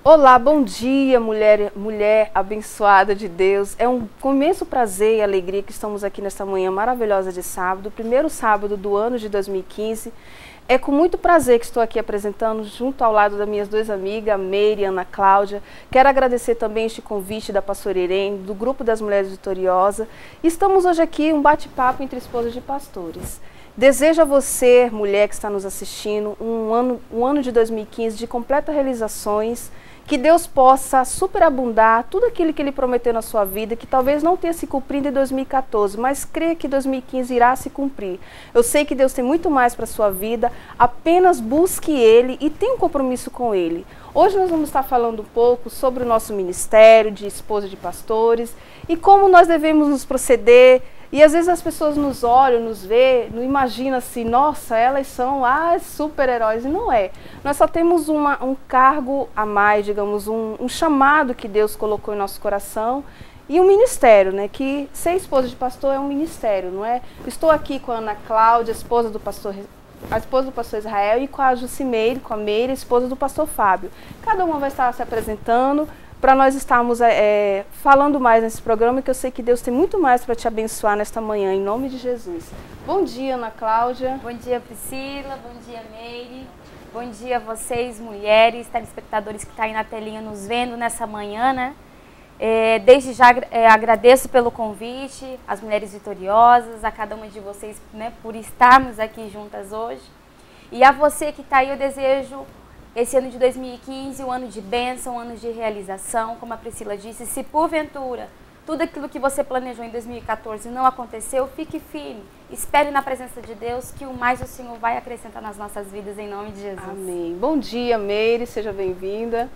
Olá, bom dia, mulher abençoada de Deus. É um imenso prazer e alegria que estamos aqui nesta manhã maravilhosa de sábado, primeiro sábado do ano de 2015. É com muito prazer que estou aqui apresentando, junto ao lado das minhas duas amigas, a Meire e a Ana Cláudia. Quero agradecer também este convite da pastora Irene, do Grupo das Mulheres Vitoriosas. Estamos hoje aqui um bate-papo entre esposas de pastores. Desejo a você, mulher que está nos assistindo, um ano de 2015 de completas realizações, que Deus possa superabundar tudo aquilo que Ele prometeu na sua vida, que talvez não tenha se cumprido em 2014, mas creia que 2015 irá se cumprir. Eu sei que Deus tem muito mais para a sua vida, apenas busque Ele e tenha um compromisso com Ele. Hoje nós vamos estar falando um pouco sobre o nosso ministério de esposa de pastores e como nós devemos nos proceder. E às vezes as pessoas nos olham, nos vê, não imaginam assim, nossa, elas são super-heróis. E não é. Nós só temos um cargo a mais, digamos, um chamado que Deus colocou em nosso coração e um ministério, né? Que ser esposa de pastor é um ministério, não é? Estou aqui com a Ana Cláudia, a esposa do pastor Israel, e com a Jucimeire, com a Meire, a esposa do pastor Fábio. Cada uma vai estar se apresentando, para nós estarmos falando mais nesse programa, que eu sei que Deus tem muito mais para te abençoar nesta manhã, em nome de Jesus. Bom dia, Ana Cláudia. Bom dia, Priscila. Bom dia, Meire. Bom dia a vocês, mulheres, telespectadores que estão aí na telinha nos vendo nessa manhã, né? Desde já agradeço pelo convite, às Mulheres Vitoriosas, a cada uma de vocês, né, por estarmos aqui juntas hoje. E a você que está aí, eu desejo esse ano de 2015, um ano de bênção, um ano de realização, como a Priscila disse. Se porventura tudo aquilo que você planejou em 2014 não aconteceu, fique firme, espere na presença de Deus, que o mais o Senhor vai acrescentar nas nossas vidas, em nome de Jesus. Amém. Bom dia, Meire, seja bem-vinda.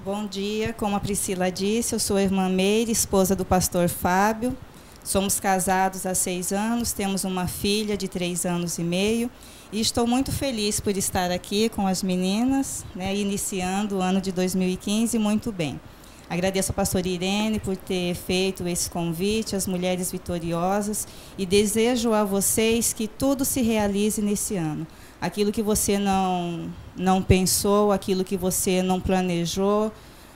Bom dia, como a Priscila disse, eu sou a irmã Meire, esposa do pastor Fábio. Somos casados há 6 anos, temos uma filha de 3 anos e meio. E estou muito feliz por estar aqui com as meninas, né, iniciando o ano de 2015 muito bem. Agradeço a pastora Irene por ter feito esse convite às Mulheres Vitoriosas e desejo a vocês que tudo se realize nesse ano. Aquilo que você não pensou, aquilo que você não planejou,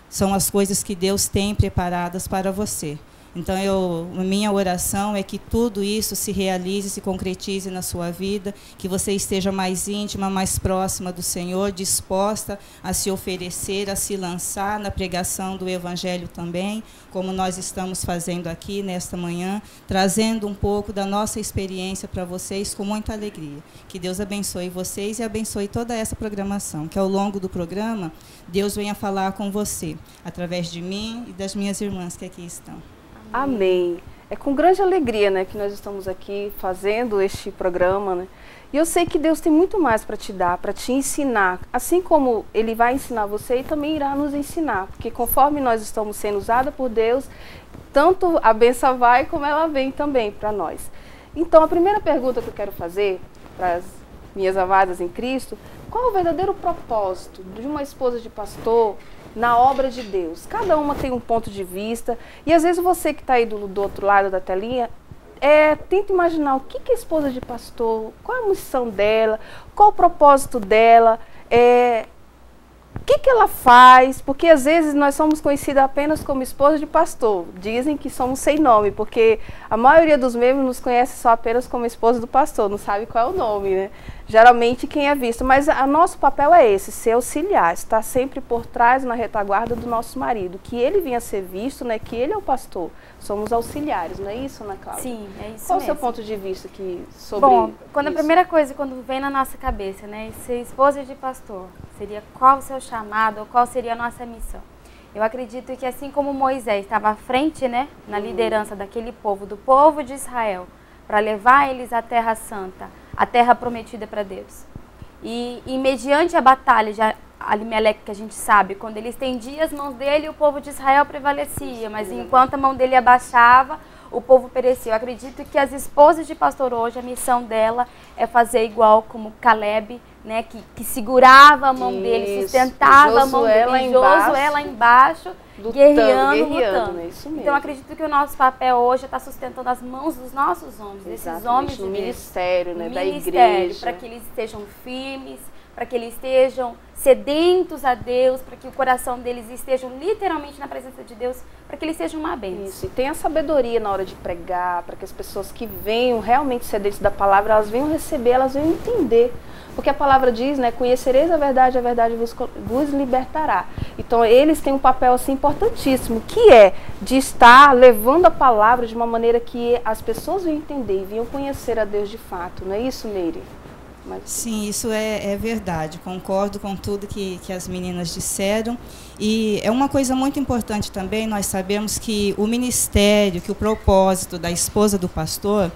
são as coisas que Deus tem preparadas para você. Então, minha oração é que tudo isso se realize, se concretize na sua vida, que você esteja mais íntima, mais próxima do Senhor, disposta a se oferecer, a se lançar na pregação do Evangelho também, como nós estamos fazendo aqui nesta manhã, trazendo um pouco da nossa experiência para vocês com muita alegria. Que Deus abençoe vocês e abençoe toda essa programação, que ao longo do programa, Deus venha falar com você, através de mim e das minhas irmãs que aqui estão. Amém. É com grande alegria, né, que nós estamos aqui fazendo este programa, né? E eu sei que Deus tem muito mais para te dar, para te ensinar. Assim como Ele vai ensinar você, Ele também irá nos ensinar. Porque conforme nós estamos sendo usadas por Deus, tanto a bênção vai como ela vem também para nós. Então, a primeira pergunta que eu quero fazer para as minhas amadas em Cristo, qual é o verdadeiro propósito de uma esposa de pastor na obra de Deus? Cada uma tem um ponto de vista, e às vezes você que está aí do outro lado da telinha, tenta imaginar o que é a esposa de pastor, qual é a missão dela, qual o propósito dela, o que ela faz, porque às vezes nós somos conhecidas apenas como esposa de pastor. Dizem que somos sem nome, porque a maioria dos membros nos conhece só apenas como esposa do pastor, não sabe qual é o nome, né? Geralmente quem é visto, mas o nosso papel é esse, ser auxiliar, estar sempre por trás, na retaguarda do nosso marido, que ele venha a ser visto, né, que ele é o pastor, somos auxiliares, não é isso, Ana Cláudia? Sim, é isso. Qual mesmo. o seu ponto de vista sobre Bom, quando isso? A primeira coisa, quando vem na nossa cabeça, né, ser esposa de pastor, seria qual o seu chamado, ou qual seria a nossa missão? Eu acredito que assim como Moisés estava à frente, né, na liderança daquele povo, do povo de Israel, para levar eles à Terra Santa, a terra prometida para Deus. E mediante a batalha de Alimeleque, que a gente sabe, quando ele estendia as mãos dele, o povo de Israel prevalecia, mas enquanto a mão dele abaixava, o povo perecia. Eu acredito que as esposas de pastor hoje, a missão dela é fazer igual como Caleb, né, que segurava a mão dele, sustentava a mão dele, Josué lá embaixo, guerreando, lutando. Né? Isso mesmo. Então, acredito que o nosso papel hoje é estar sustentando as mãos dos nossos homens, desses homens no de ministério, né, no da ministério, igreja, para que eles estejam firmes, para que eles estejam sedentos a Deus, para que o coração deles estejam literalmente na presença de Deus, para que eles sejam uma bênção. Isso, e tenha sabedoria na hora de pregar, para que as pessoas que venham realmente sedentes da palavra, elas venham receber, elas venham entender. Porque a palavra diz, né, conhecereis a verdade vos libertará. Então eles têm um papel assim importantíssimo, que é de estar levando a palavra de uma maneira que as pessoas venham entender e venham conhecer a Deus de fato. Não é isso, Meire? Sim, isso é verdade. Concordo com tudo que as meninas disseram. E é uma coisa muito importante também, nós sabemos que o ministério, que o propósito da esposa do pastor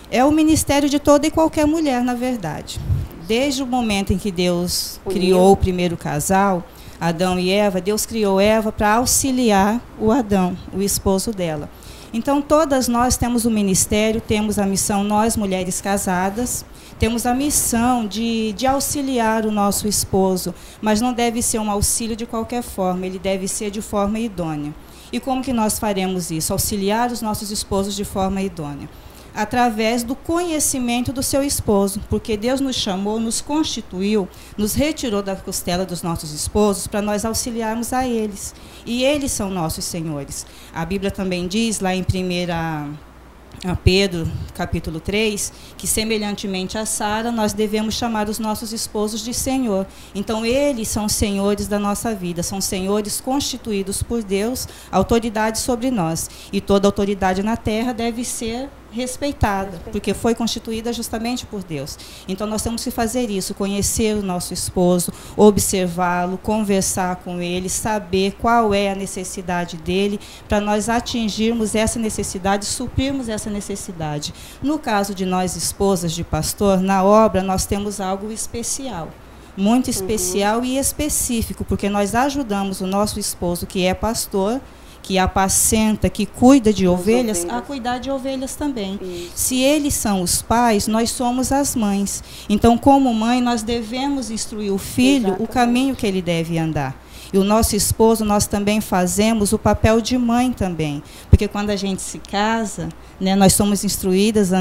é o ministério de toda e qualquer mulher, na verdade. Desde o momento em que Deus criou o primeiro casal, Adão e Eva, Deus criou Eva para auxiliar o Adão, o esposo dela. Então, todas nós temos o ministério, temos a missão, nós, mulheres casadas, temos a missão de auxiliar o nosso esposo, mas não deve ser um auxílio de qualquer forma, ele deve ser de forma idônea. E como que nós faremos isso? Auxiliar os nossos esposos de forma idônea. Através do conhecimento do seu esposo, porque Deus nos chamou, nos constituiu, nos retirou da costela dos nossos esposos para nós auxiliarmos a eles. E eles são nossos senhores. A Bíblia também diz, lá em 1 Pedro, capítulo 3, que semelhantemente a Sara, nós devemos chamar os nossos esposos de Senhor. Então, eles são senhores da nossa vida, são senhores constituídos por Deus, autoridade sobre nós. E toda autoridade na terra deve ser respeitada, porque foi constituída justamente por Deus. Então, nós temos que fazer isso, conhecer o nosso esposo, observá-lo, conversar com ele, saber qual é a necessidade dele, para nós atingirmos essa necessidade, suprirmos essa necessidade. No caso de nós, esposas de pastor, na obra nós temos algo especial, muito especial e específico, porque nós ajudamos o nosso esposo, que é pastor, que apacenta, que cuida de ovelhas, a cuidar de ovelhas também. Isso. Se eles são os pais, nós somos as mães. Então, como mãe, nós devemos instruir o filho o caminho que ele deve andar. E o nosso esposo, nós também fazemos o papel de mãe também. Porque quando a gente se casa, né, nós somos instruídas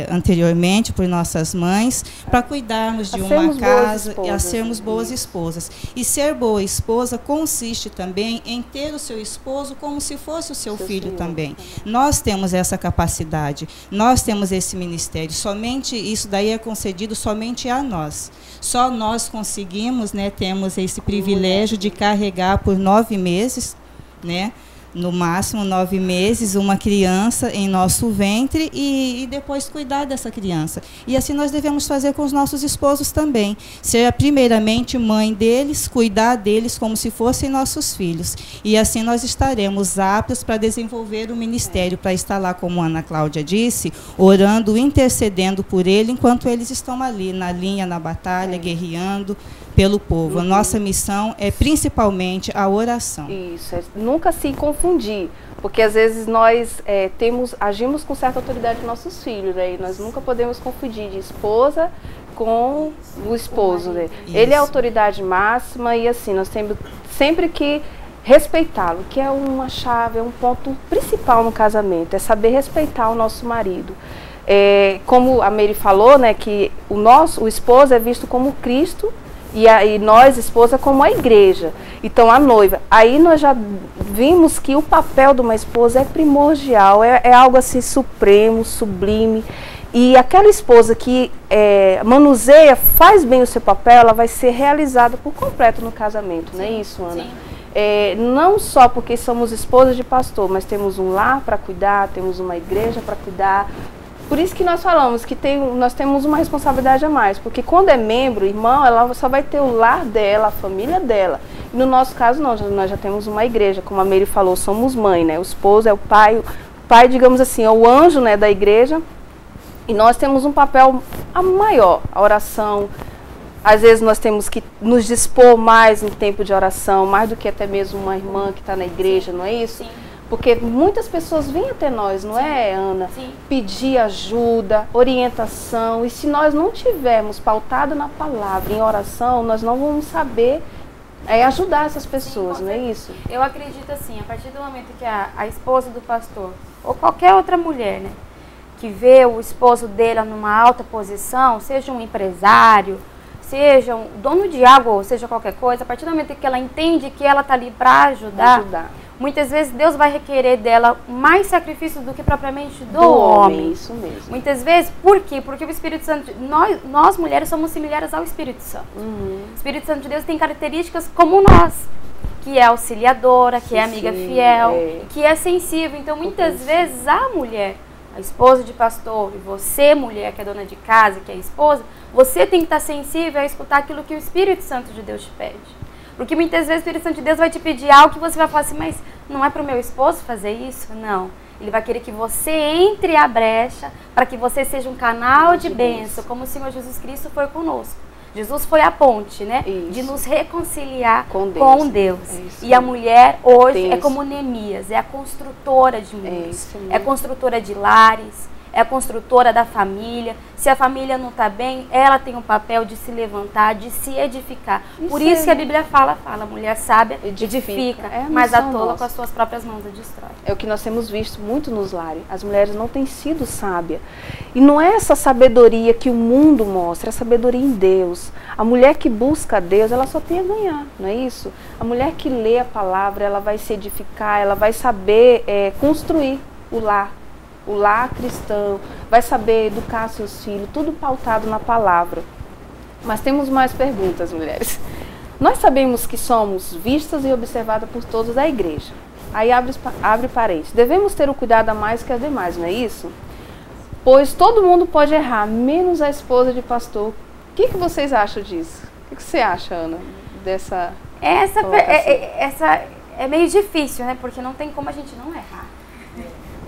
anteriormente por nossas mães para cuidarmos de uma casa e a sermos boas esposas. E ser boa esposa consiste também em ter o seu esposo como se fosse o seu filho também. Nós temos essa capacidade, nós temos esse ministério. Somente isso daí é concedido somente a nós. Só nós conseguimos, né, temos esse privilégio de carregar por 9 meses, né, no máximo 9 meses, uma criança em nosso ventre e depois cuidar dessa criança. E assim nós devemos fazer com os nossos esposos também. Ser primeiramente mãe deles, cuidar deles como se fossem nossos filhos. E assim nós estaremos aptos para desenvolver o ministério, para estar lá, como a Ana Cláudia disse, orando, intercedendo por ele, enquanto eles estão ali, na linha, na batalha, guerreando pelo povo. A nossa missão é principalmente a oração. Isso, nunca se confundir, porque às vezes nós agimos com certa autoridade com nossos filhos, né? E nós nunca podemos confundir de esposa com o esposo, né? Ele é a autoridade máxima e assim, nós temos sempre que respeitá-lo, que é uma chave, é um ponto principal no casamento, é saber respeitar o nosso marido. Como a Meire falou, né, que o esposo é visto como Cristo, e nós, esposa, como a igreja. Então, a noiva. Aí nós já vimos que o papel de uma esposa é primordial, é algo assim supremo, sublime. E aquela esposa que manuseia, faz bem o seu papel, ela vai ser realizada por completo no casamento, não é isso, Ana? Sim. Não só porque somos esposas de pastor, mas temos um lar para cuidar, temos uma igreja para cuidar. Por isso que nós falamos que nós temos uma responsabilidade a mais, porque quando é membro, irmão, ela só vai ter o lar dela, a família dela. E no nosso caso, não, nós já temos uma igreja, como a Meire falou, somos mãe, né? O esposo é o pai, digamos assim, é o anjo, né, da igreja. E nós temos um papel maior, a oração. Às vezes nós temos que nos dispor mais em tempo de oração, mais do que até mesmo uma irmã que está na igreja, não é isso? Sim. Porque muitas pessoas vêm até nós, não é, Ana? Sim. Pedir ajuda, orientação. E se nós não tivermos pautado na palavra, em oração, nós não vamos saber ajudar essas pessoas, não é isso? Eu acredito assim, a partir do momento que a esposa do pastor, ou qualquer outra mulher, né, que vê o esposo dela numa alta posição, seja um empresário, seja um dono de água, ou seja qualquer coisa, a partir do momento que ela entende que ela está ali para ajudar, muitas vezes Deus vai requerer dela mais sacrifício do que propriamente do homem. Isso mesmo. Muitas vezes, por quê? Porque o Espírito Santo, nós mulheres somos similares ao Espírito Santo. O Espírito Santo de Deus tem características como nós, que é auxiliadora, que é amiga fiel, que é sensível. Então, muitas vezes, a mulher, a esposa de pastor, e você, mulher, que é dona de casa, que é esposa, você tem que estar sensível a escutar aquilo que o Espírito Santo de Deus te pede. Porque muitas vezes o Espírito Santo de Deus vai te pedir algo que você vai falar assim, mas não é para o meu esposo fazer isso? Não. Ele vai querer que você entre a brecha para que você seja um canal de bênção, como o Senhor Jesus Cristo foi conosco. Jesus foi a ponte, né? Isso. De nos reconciliar com Deus. E a mulher hoje é como Neemias, é a construtora de mundos, é construtora de lares, é a construtora da família. Se a família não está bem, ela tem um papel de se levantar, de se edificar. Por isso que a Bíblia fala, a mulher sábia edifica, mas a tola com as suas próprias mãos a destrói. É o que nós temos visto muito nos lares. As mulheres não têm sido sábias. E não é essa sabedoria que o mundo mostra, é a sabedoria em Deus. A mulher que busca Deus, ela só tem a ganhar, não é isso? A mulher que lê a palavra, ela vai se edificar, ela vai saber construir o lar cristão, vai saber educar seus filhos, tudo pautado na palavra. Mas temos mais perguntas, mulheres. Nós sabemos que somos vistas e observadas por todos da igreja. Aí abre parênteses. Devemos ter o cuidado a mais que as demais, não é isso? Pois todo mundo pode errar, menos a esposa de pastor. O que vocês acham disso? O que você acha, Ana, dessa Essa é meio difícil, né? Porque não tem como a gente não errar.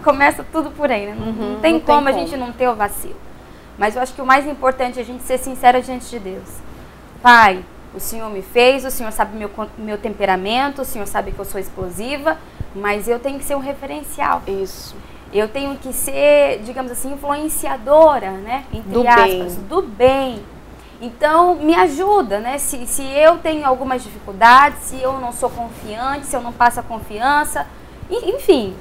Começa tudo por aí, né? Não tem como a gente não ter o vacilo. Mas eu acho que o mais importante é a gente ser sincera diante de Deus. Pai, o Senhor me fez, o Senhor sabe meu temperamento, o Senhor sabe que eu sou explosiva, mas eu tenho que ser um referencial. Isso. Eu tenho que ser, digamos assim, influenciadora, né? Entre aspas, do bem. Então, me ajuda, né? Se eu tenho algumas dificuldades, se eu não sou confiante, se eu não passo a confiança, enfim...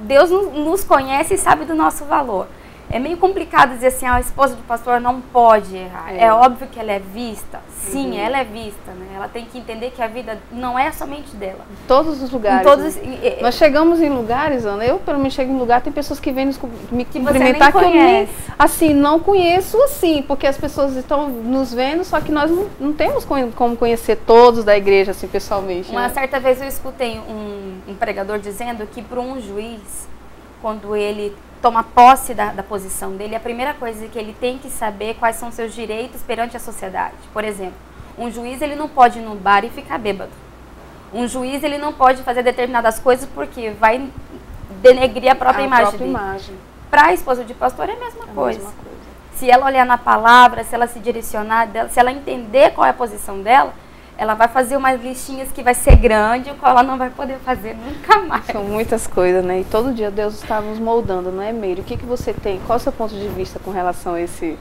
Deus nos conhece e sabe do nosso valor. É meio complicado dizer assim, a esposa do pastor não pode errar. É óbvio que ela é vista. Sim, ela é vista, né? Ela tem que entender que a vida não é somente dela. Em todos os lugares. Né? Nós chegamos em lugares, Ana, eu pelo menos chego em lugar, tem pessoas que vêm me cumprimentar que eu nem, assim, não conheço assim, porque as pessoas estão nos vendo, só que nós não temos como conhecer todos da igreja, assim, pessoalmente. Uma certa vez eu escutei um pregador dizendo que para um juiz, quando ele toma posse da posição dele, a primeira coisa que ele tem que saber quais são seus direitos perante a sociedade. Por exemplo, um juiz ele não pode ir no bar e ficar bêbado. Um juiz ele não pode fazer determinadas coisas porque vai denegrir a própria imagem dele. Para a esposa de pastor é a mesma coisa. Se ela olhar na palavra, se ela se direcionar, se ela entender qual é a posição dela, ela vai fazer umas listinhas que vai ser grande, o qual ela não vai poder fazer nunca mais. São muitas coisas, né? E todo dia Deus está nos moldando, não é, Meire? O que você tem? Qual é o seu ponto de vista com relação a essa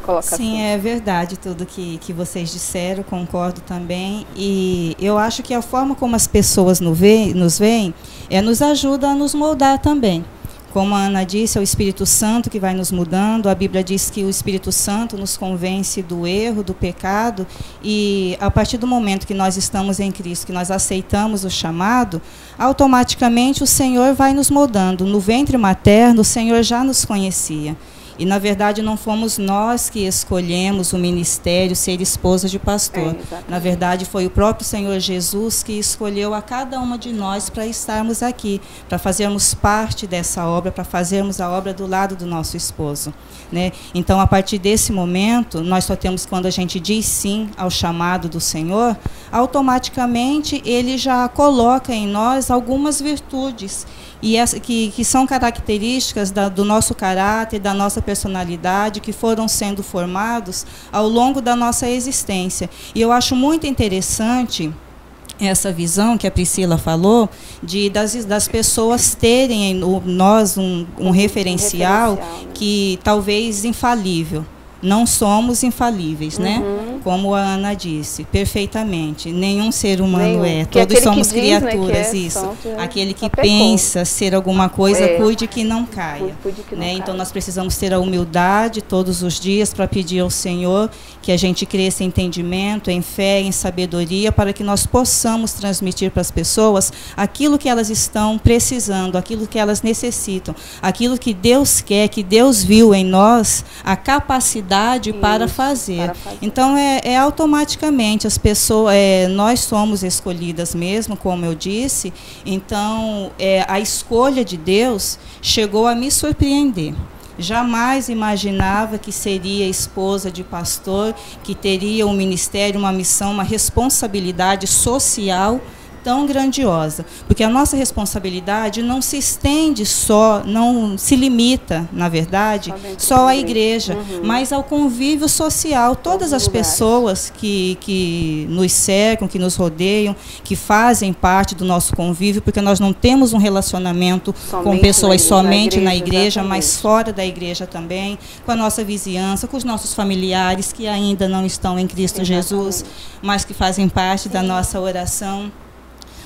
colocação? Sim, é verdade tudo que vocês disseram, concordo também. E eu acho que a forma como as pessoas nos veem nos ajuda a nos moldar também. Como a Ana disse, é o Espírito Santo que vai nos mudando. A Bíblia diz que o Espírito Santo nos convence do erro, do pecado. E a partir do momento que nós estamos em Cristo, que nós aceitamos o chamado, automaticamente o Senhor vai nos moldando. No ventre materno, o Senhor já nos conhecia. E, na verdade, não fomos nós que escolhemos o ministério ser esposa de pastor. Na verdade, foi o próprio Senhor Jesus que escolheu a cada uma de nós para estarmos aqui, para fazermos parte dessa obra, para fazermos a obra do lado do nosso esposo. Né? Então, a partir desse momento, nós só temos, quando a gente diz sim ao chamado do Senhor, automaticamente Ele já coloca em nós algumas virtudes, e que são características do nosso caráter, da nossa personalidade, que foram sendo formados ao longo da nossa existência. E eu acho muito interessante essa visão que a Priscila falou, das pessoas terem em nós um referencial que talvez infalível. Não somos infalíveis, né? como a Ana disse, perfeitamente. Nenhum ser humano é. Que Todos somos que diz, criaturas, né, isso. santo, aquele que pensa ser alguma coisa, cuide que não caia. Cuide que não caia. Então nós precisamos ter a humildade todos os dias para pedir ao Senhor que a gente cresça em entendimento, em fé, em sabedoria, para que nós possamos transmitir para as pessoas aquilo que elas estão precisando, aquilo que elas necessitam, aquilo que Deus quer, que Deus viu em nós, a capacidade para fazer. Então, automaticamente, as pessoas, nós somos escolhidas mesmo, como eu disse, então, a escolha de Deus chegou a me surpreender. Jamais imaginava que seria esposa de pastor, que teria um ministério, uma missão, uma responsabilidade social tão grandiosa, porque a nossa responsabilidade não se estende só, não se limita, na verdade, só à igreja, mas ao convívio social, todas as pessoas que nos cercam, que nos rodeiam, que fazem parte do nosso convívio, porque nós não temos um relacionamento com pessoas somente na igreja, mas fora da igreja também, com a nossa vizinhança, com os nossos familiares que ainda não estão em Cristo Jesus, mas que fazem parte da nossa oração.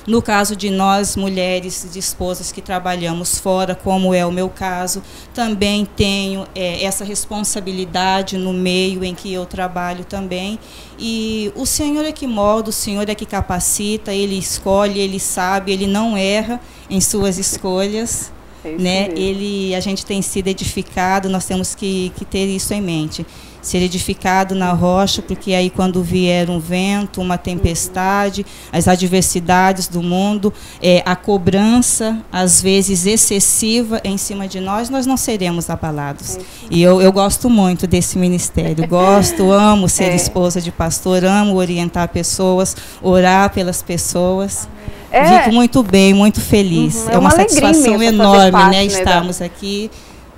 No caso de nós, mulheres, de esposas que trabalhamos fora, como é o meu caso, também tenho essa responsabilidade no meio em que eu trabalho também. E o Senhor é que molda, o Senhor é que capacita, Ele escolhe, Ele sabe, Ele não erra em suas escolhas. Né? A gente tem sido edificado, nós temos que ter isso em mente. Ser edificado na rocha, porque aí quando vier um vento, uma tempestade, as adversidades do mundo, a cobrança, às vezes excessiva em cima de nós não seremos abalados. E eu gosto muito desse ministério, amo ser esposa de pastor, amo orientar pessoas, orar pelas pessoas. Fico muito bem, muito feliz. É uma satisfação enorme, né, estarmos aqui.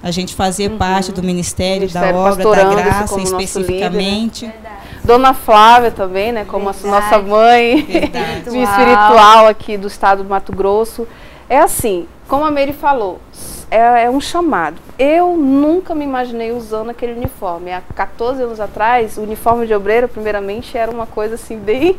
A gente fazer parte do ministério da obra, da graça, especificamente. Líder, né? Dona Flávia também, né, como a nossa mãe espiritual aqui do estado do Mato Grosso. É assim, como a Meire falou, é um chamado. Eu nunca me imaginei usando aquele uniforme. Há 14 anos atrás, o uniforme de obreira, primeiramente, era uma coisa assim bem...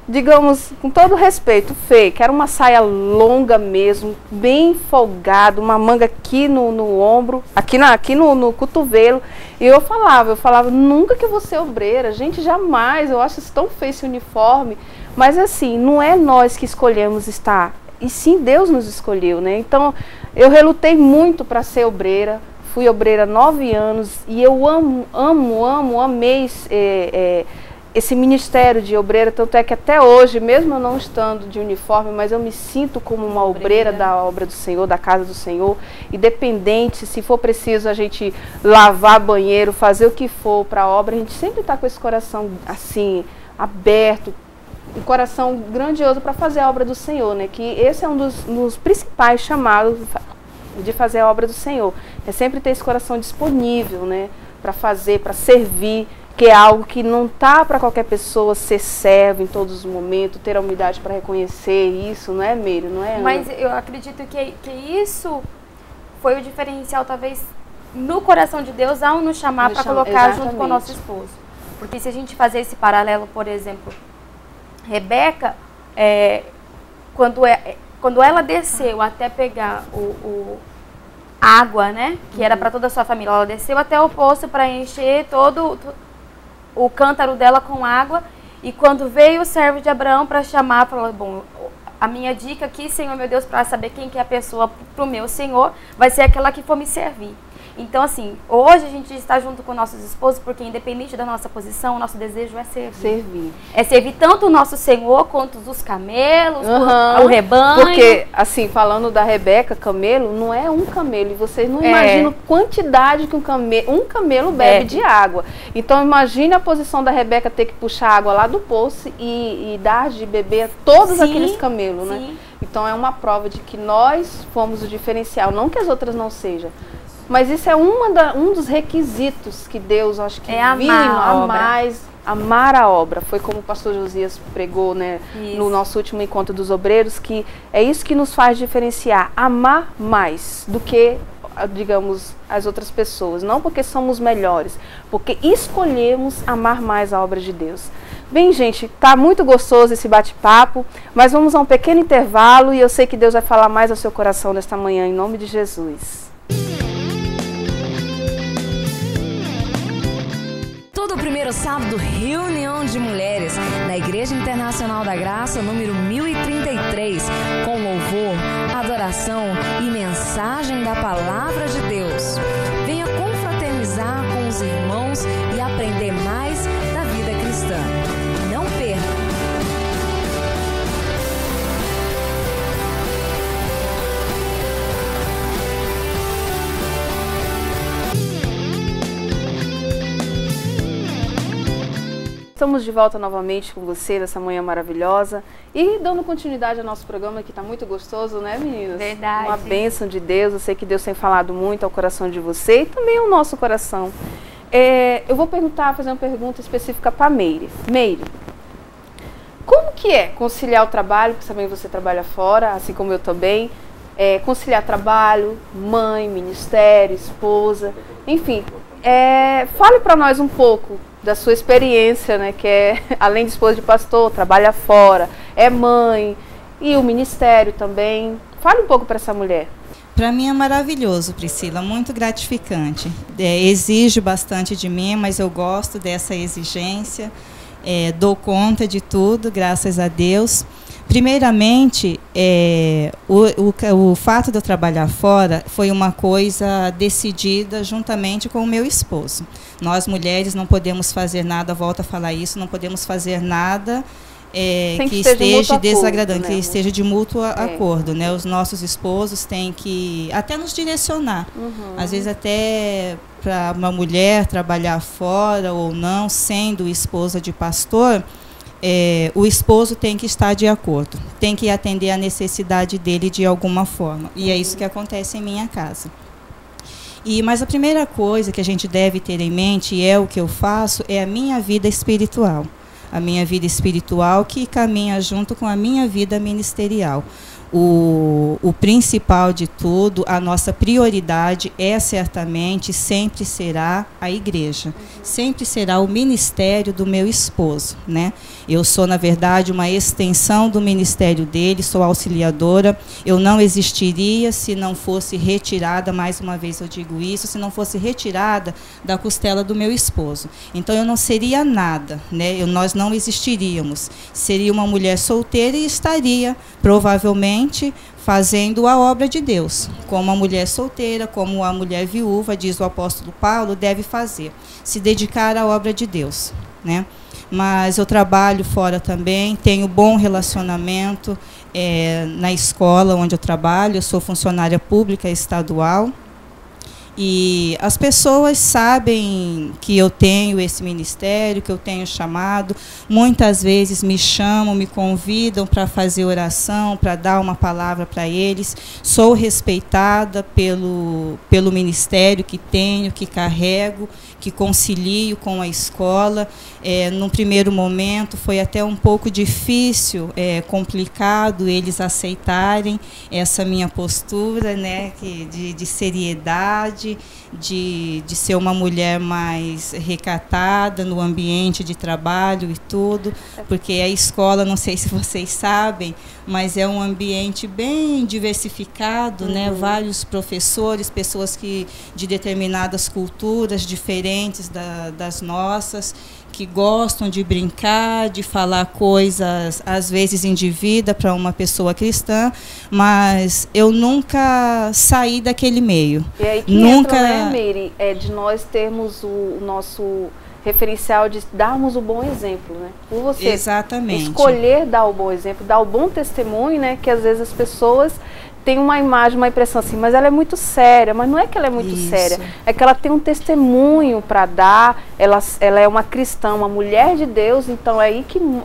digamos, com todo respeito, feio, que era uma saia longa mesmo, bem folgada, uma manga aqui no ombro, aqui no cotovelo. E eu falava, nunca que eu vou ser obreira, gente, jamais, eu acho isso tão feio esse uniforme. Mas assim, não é nós que escolhemos estar, e sim Deus nos escolheu, né? Então, eu relutei muito para ser obreira, fui obreira há 9 anos, e eu amei esse ministério de obreira, tanto é que até hoje, mesmo eu não estando de uniforme, mas eu me sinto como uma obreira da obra do Senhor, da casa do Senhor, independente, se for preciso a gente lavar banheiro, fazer o que for para a obra, a gente sempre está com esse coração assim, aberto, um coração grandioso para fazer a obra do Senhor, né? Que esse é um dos principais chamados de fazer a obra do Senhor, é sempre ter esse coração disponível, né? Para fazer, para servir, que é algo que não está para qualquer pessoa ser servo em todos os momentos, ter a humildade para reconhecer isso, não é, Meire? Não é, Ana? Mas eu acredito que isso foi o diferencial, talvez, no coração de Deus, ao nos chamar para colocar junto com o nosso esposo. Porque se a gente fazer esse paralelo, por exemplo, Rebeca, quando ela desceu até pegar água, né, que era para toda a sua família, ela desceu até o poço para encher todo o cântaro dela com água, e quando veio o servo de Abraão para chamar, falou, bom, a minha dica aqui, Senhor meu Deus, para saber quem que é a pessoa para o meu Senhor, vai ser aquela que for me servir. Então, assim, hoje a gente está junto com nossos esposos, porque independente da nossa posição, o nosso desejo é servir. É servir tanto o nosso Senhor, quanto os camelos, o rebanho. Porque, assim, falando da Rebeca, camelo, não é um camelo. E vocês não imaginam a quantidade que um camelo bebe de água. Então, imagine a posição da Rebeca ter que puxar água lá do poço e dar de beber a todos aqueles camelos, né? Então, é uma prova de que nós fomos o diferencial, não que as outras não sejam. Mas isso é um dos requisitos que Deus, acho que amar a obra. Foi como o pastor Josias pregou, né, no nosso último encontro dos obreiros, que é isso que nos faz diferenciar, amar mais do que digamos, as outras pessoas, não porque somos melhores, porque escolhemos amar mais a obra de Deus. Bem, gente, tá muito gostoso esse bate-papo, mas vamos a um pequeno intervalo e eu sei que Deus vai falar mais ao seu coração nesta manhã, em nome de Jesus. Todo primeiro sábado, reunião de mulheres na Igreja Internacional da Graça, número 1033, com louvor, adoração e mensagem da Palavra de Deus. Venha confraternizar com os irmãos e aprender mais da vida cristã. Não perca! Estamos de volta novamente com você nessa manhã maravilhosa e dando continuidade ao nosso programa, que está muito gostoso, né, meninas? Verdade. Uma bênção de Deus. Eu sei que Deus tem falado muito ao coração de você e também ao nosso coração. Eu vou fazer uma pergunta específica para Meire. Meire, como que é conciliar o trabalho, porque também você trabalha fora, assim como eu também, conciliar trabalho, mãe, ministério, esposa, enfim, fale para nós um pouco da sua experiência, né, que é, além de esposa de pastor, trabalha fora, é mãe, e o ministério também. Fale um pouco para essa mulher. Para mim é maravilhoso, Priscila, muito gratificante. Exige bastante de mim, mas eu gosto dessa exigência, dou conta de tudo, graças a Deus. Primeiramente, o fato de eu trabalhar fora foi uma coisa decidida juntamente com o meu esposo. Nós, mulheres, não podemos fazer nada, volto a falar isso, não podemos fazer nada que esteja desagradante, acordo, né? Que esteja de mútuo acordo, né? Os nossos esposos têm que até nos direcionar. Às vezes até para uma mulher trabalhar fora ou não, sendo esposa de pastor, o esposo tem que estar de acordo, tem que atender a necessidade dele de alguma forma. E é isso que acontece em minha casa. Mas a primeira coisa que a gente deve ter em mente, e é o que eu faço, é a minha vida espiritual. A minha vida espiritual que caminha junto com a minha vida ministerial. O principal de tudo, a nossa prioridade certamente, sempre será a igreja. Sempre será o ministério do meu esposo, né? Eu sou, na verdade, uma extensão do ministério dele, sou auxiliadora. Eu não existiria se não fosse retirada, mais uma vez eu digo isso, se não fosse retirada da costela do meu esposo. Então eu não seria nada, né? Nós não existiríamos. Seria uma mulher solteira e estaria, provavelmente, fazendo a obra de Deus, como a mulher solteira, como a mulher viúva, diz o apóstolo Paulo, deve fazer, se dedicar à obra de Deus, né? Mas eu trabalho fora também, tenho bom relacionamento na escola onde eu trabalho, eu sou funcionária pública estadual. E as pessoas sabem que eu tenho esse ministério, que eu tenho chamado. Muitas vezes me chamam, me convidam para fazer oração, para dar uma palavra para eles. Sou respeitada pelo ministério que tenho, que carrego, que concilio com a escola. Num primeiro momento foi até um pouco difícil, complicado eles aceitarem essa minha postura, né, de seriedade, de ser uma mulher mais recatada no ambiente de trabalho e tudo, porque a escola, não sei se vocês sabem, mas é um ambiente bem diversificado, né? Vários professores, pessoas de determinadas culturas diferentes das nossas, que gostam de brincar, de falar coisas, às vezes indevida para uma pessoa cristã, mas eu nunca saí daquele meio. E aí que nunca entra, né, Meire, de nós termos o nosso referencial de darmos o bom exemplo, né? Por você escolher dar o bom exemplo, dar o bom testemunho, né? Que às vezes as pessoas tem uma imagem, uma impressão assim, mas ela é muito séria, mas não é que ela é muito séria, é que ela tem um testemunho para dar, ela é uma cristã, uma mulher de Deus, então é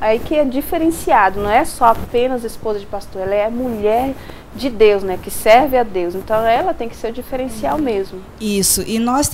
aí que é diferenciado, não é só apenas esposa de pastor, ela é mulher de Deus, né? Que serve a Deus. Então ela tem que ser o diferencial mesmo. Isso. E nós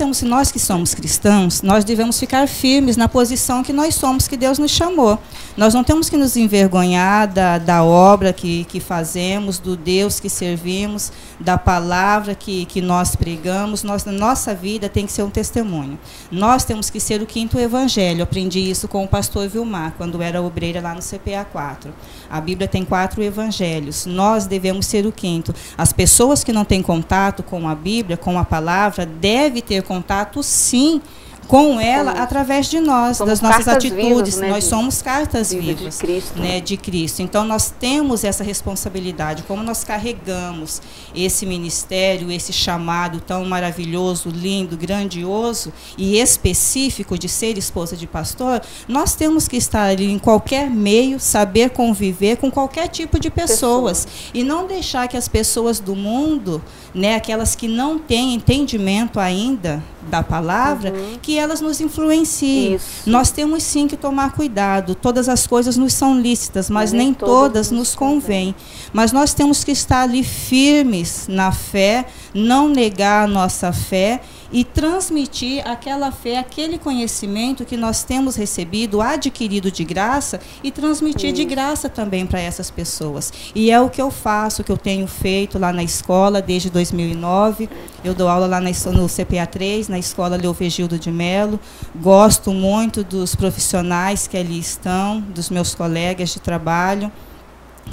que somos cristãos, nós devemos ficar firmes na posição que nós somos, que Deus nos chamou. Nós não temos que nos envergonhar da obra que fazemos, do Deus que servimos, da palavra que nós pregamos. Nossa vida tem que ser um testemunho. Nós temos que ser o 5º evangelho. Eu aprendi isso com o pastor Vilmar, quando era obreira lá no CPA 4. A Bíblia tem 4 evangelhos. Nós devemos ser o 5º. As pessoas que não têm contato com a Bíblia, com a palavra, devem ter contato, sim, com ela através de nós, das nossas atitudes. Vivas, né, nós somos cartas vivas de Cristo, né, de Cristo. Então nós temos essa responsabilidade, como nós carregamos esse ministério, esse chamado tão maravilhoso, lindo, grandioso e específico de ser esposa de pastor. Nós temos que estar ali em qualquer meio, saber conviver com qualquer tipo de pessoas e não deixar que as pessoas do mundo, né, aquelas que não têm entendimento ainda da palavra, que elas nos influenciem. Isso. Nós temos sim que tomar cuidado. Todas as coisas nos são lícitas, mas nem todas nos convêm. Mas nós temos que estar ali firmes na fé, não negar a nossa fé e transmitir aquela fé, aquele conhecimento que nós temos recebido, adquirido de graça, e transmitir de graça também para essas pessoas. E é o que eu faço, o que eu tenho feito lá na escola desde 2009. Eu dou aula lá no CPA 3, na escola Leovegildo de Melo. Gosto muito dos profissionais que ali estão, dos meus colegas de trabalho.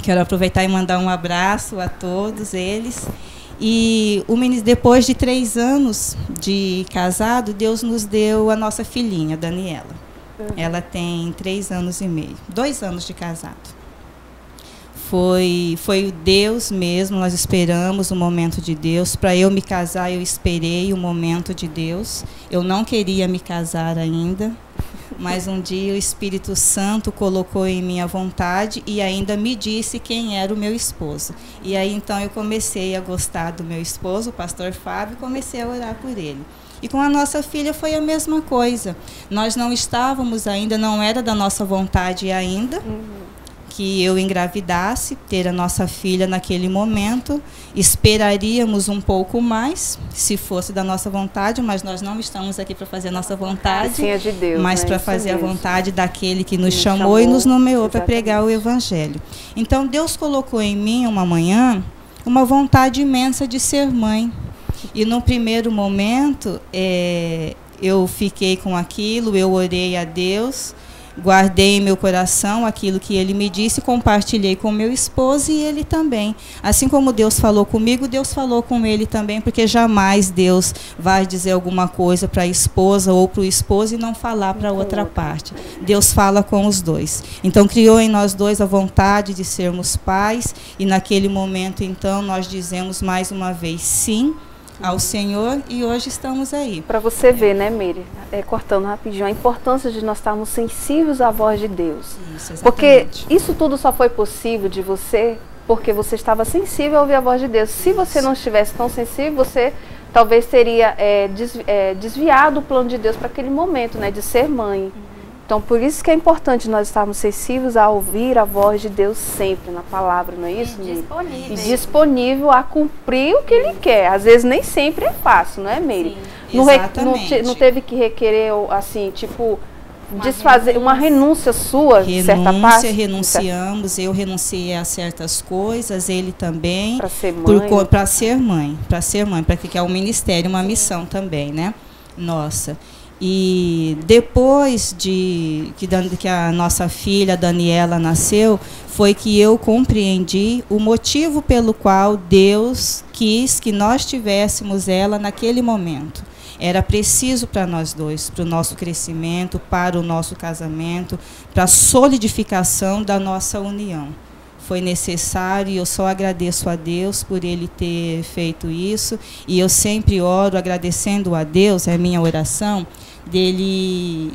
Quero aproveitar e mandar um abraço a todos eles. E depois de 3 anos de casado, Deus nos deu a nossa filhinha, Daniela. Ela tem 3 anos e meio, 2 anos de casado. Foi Deus mesmo, nós esperamos o momento de Deus. Para eu me casar, eu esperei o momento de Deus. Eu não queria me casar ainda, mas um dia o Espírito Santo colocou em mim a vontade e ainda me disse quem era o meu esposo. E aí então eu comecei a gostar do meu esposo, o pastor Fábio, e comecei a orar por ele. E com a nossa filha foi a mesma coisa. Nós não estávamos ainda, não era da nossa vontade ainda, que eu engravidasse, ter a nossa filha naquele momento. Esperaríamos um pouco mais, se fosse da nossa vontade, mas nós não estamos aqui para fazer a nossa vontade, sim, é de Deus, mas né? para fazer a vontade daquele que nos chamou e nos nomeou para pregar o Evangelho. Então Deus colocou em mim uma manhã uma vontade imensa de ser mãe. E no primeiro momento eu fiquei com aquilo, eu orei a Deus, guardei em meu coração aquilo que ele me disse, compartilhei com meu esposo e ele também. Assim como Deus falou comigo, Deus falou com ele também, porque jamais Deus vai dizer alguma coisa para a esposa ou para o esposo e não falar para a outra parte. Deus fala com os dois. Então criou em nós dois a vontade de sermos pais e naquele momento então nós dizemos mais uma vez sim ao Senhor e hoje estamos aí. Para você ver, né, Meire, cortando rapidinho, a importância de nós estarmos sensíveis à voz de Deus. Isso, exatamente. Porque isso tudo só foi possível de você porque você estava sensível a ouvir a voz de Deus. Se você não estivesse tão sensível, você talvez teria desviado o plano de Deus para aquele momento, né, de ser mãe. Então, por isso que é importante nós estarmos sensíveis a ouvir a voz de Deus sempre na palavra, não é isso? E disponível a cumprir o que Ele quer. Às vezes nem sempre é fácil, não é, Meire? Não teve que requerer, assim, tipo, desfazer uma renúncia sua, de certa parte? Renunciamos, eu renunciei a certas coisas, ele também. Para ser mãe. Para ser mãe, para que é um ministério, uma missão também, né? Nossa. E depois que a nossa filha Daniela nasceu, foi que eu compreendi o motivo pelo qual Deus quis que nós tivéssemos ela naquele momento. Era preciso para nós dois, para o nosso crescimento, para o nosso casamento, para a solidificação da nossa união. Foi necessário e eu só agradeço a Deus por Ele ter feito isso. E eu sempre oro agradecendo a Deus, é a minha oração, dele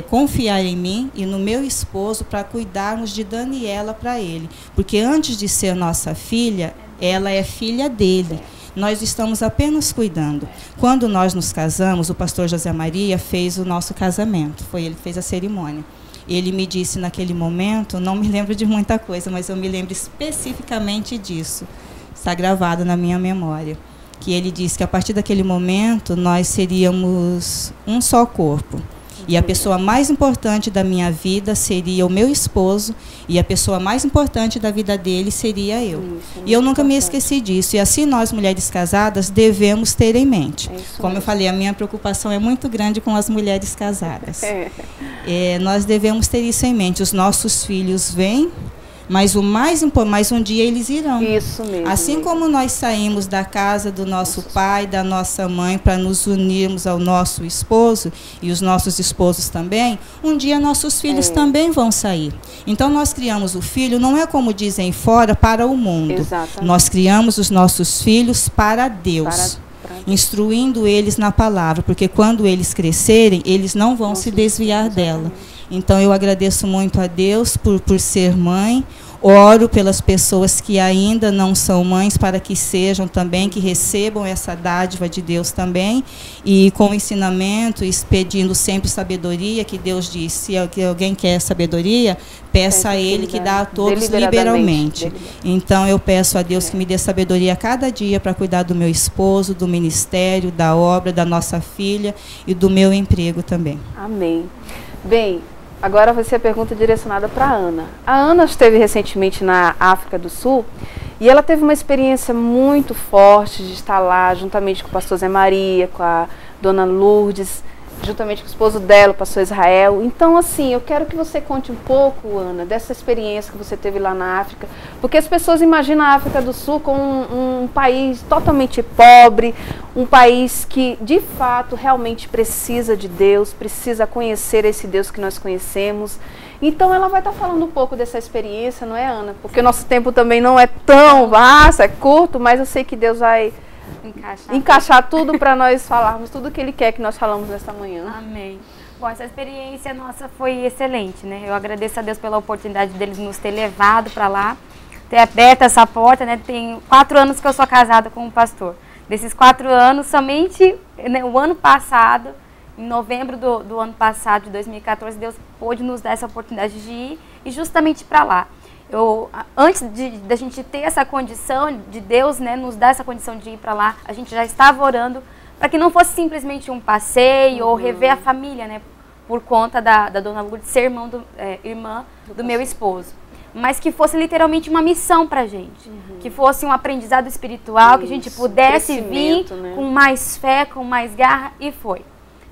confiar em mim e no meu esposo para cuidarmos de Daniela para ele. Porque antes de ser nossa filha, ela é filha dele. Nós estamos apenas cuidando. Quando nós nos casamos, o pastor José Maria fez o nosso casamento. Foi ele que fez a cerimônia. Ele me disse naquele momento, não me lembro de muita coisa, mas eu me lembro especificamente disso, está gravado na minha memória. Que ele disse que a partir daquele momento nós seríamos um só corpo. E a pessoa mais importante da minha vida seria o meu esposo, e a pessoa mais importante da vida dele seria eu. E eu nunca me esqueci disso. E assim nós, mulheres casadas, devemos ter em mente. Como eu falei, a minha preocupação é muito grande com as mulheres casadas. Nós devemos ter isso em mente. Os nossos filhos vêm, mas mais um dia eles irão. Isso mesmo. Assim como nós saímos da casa do nosso pai, da nossa mãe, para nos unirmos ao nosso esposo, e os nossos esposos também, um dia nossos filhos também vão sair. Então nós criamos o filho, não é como dizem fora, para o mundo. Exatamente. Nós criamos os nossos filhos para Deus. Instruindo eles na palavra, porque quando eles crescerem, eles não vão se desviar dela. Então eu agradeço muito a Deus por ser mãe. Oro pelas pessoas que ainda não são mães, para que sejam também, que recebam essa dádiva de Deus também, e com ensinamento, pedindo sempre sabedoria, que Deus diz, se alguém quer sabedoria, peça a Ele, que dá a todos liberalmente. Então eu peço a Deus que me dê sabedoria a cada dia para cuidar do meu esposo, do ministério, da obra, da nossa filha e do meu emprego também. Amém. Bem, agora vai ser a pergunta direcionada para a Ana. A Ana esteve recentemente na África do Sul e ela teve uma experiência muito forte de estar lá juntamente com o pastor Zé Maria, com a dona Lourdes, juntamente com o esposo dela, o pastor Israel. Então, assim, eu quero que você conte um pouco, Ana, dessa experiência que você teve lá na África, porque as pessoas imaginam a África do Sul como um país totalmente pobre, um país que, de fato, realmente precisa de Deus, precisa conhecer esse Deus que nós conhecemos. Então, ela vai estar falando um pouco dessa experiência, não é, Ana? Porque o nosso tempo também não é tão vasto, é curto, mas eu sei que Deus vai encaixar tudo para nós falarmos tudo o que Ele quer que nós falamos nesta manhã. Amém. Bom, essa experiência nossa foi excelente, né? Eu agradeço a Deus pela oportunidade deles nos ter levado para lá, ter aberto essa porta, né? Tem 4 anos que eu sou casada com um pastor. Desses 4 anos, somente, né, o ano passado, em novembro do ano passado, de 2014, Deus pôde nos dar essa oportunidade de ir, e justamente para lá. Antes da gente ter essa condição, de Deus, né, nos dar essa condição de ir para lá, a gente já estava orando para que não fosse simplesmente um passeio ou rever a família, né, por conta da dona Lourdes ser irmã do meu esposo. Mas que fosse literalmente uma missão para a gente, que fosse um aprendizado espiritual, que a gente pudesse vir, né, com mais fé, com mais garra, e foi.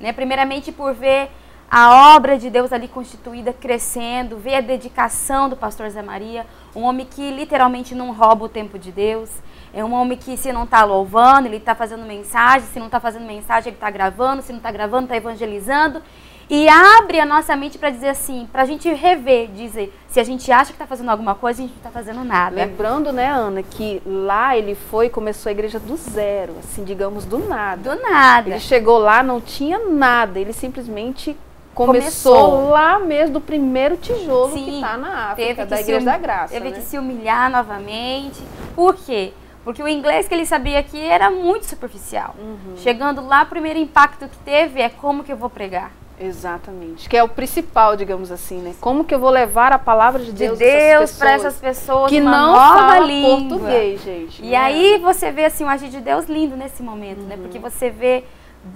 Né, primeiramente por ver a obra de Deus ali constituída, crescendo, ver a dedicação do pastor Zé Maria, um homem que literalmente não rouba o tempo de Deus, é um homem que, se não está louvando, ele está fazendo mensagem, se não está fazendo mensagem, ele está gravando, se não está gravando, está evangelizando, e abre a nossa mente para dizer assim, para a gente rever, dizer, se a gente acha que está fazendo alguma coisa, a gente não está fazendo nada. Lembrando, né, Ana, que lá ele começou a igreja do zero, assim, digamos, do nada. Do nada. Ele chegou lá, não tinha nada, ele simplesmente começou lá mesmo, do primeiro tijolo. Sim, que está na África, da Igreja da Graça. Teve que se humilhar novamente. Por quê? Porque o inglês que ele sabia aqui era muito superficial. Chegando lá, o primeiro impacto que teve é como que eu vou pregar. Exatamente, que é o principal, digamos assim, né? Como que eu vou levar a palavra de Deus para essas pessoas que não falam português, gente. E aí você vê assim, o agir de Deus lindo nesse momento, né? Porque você vê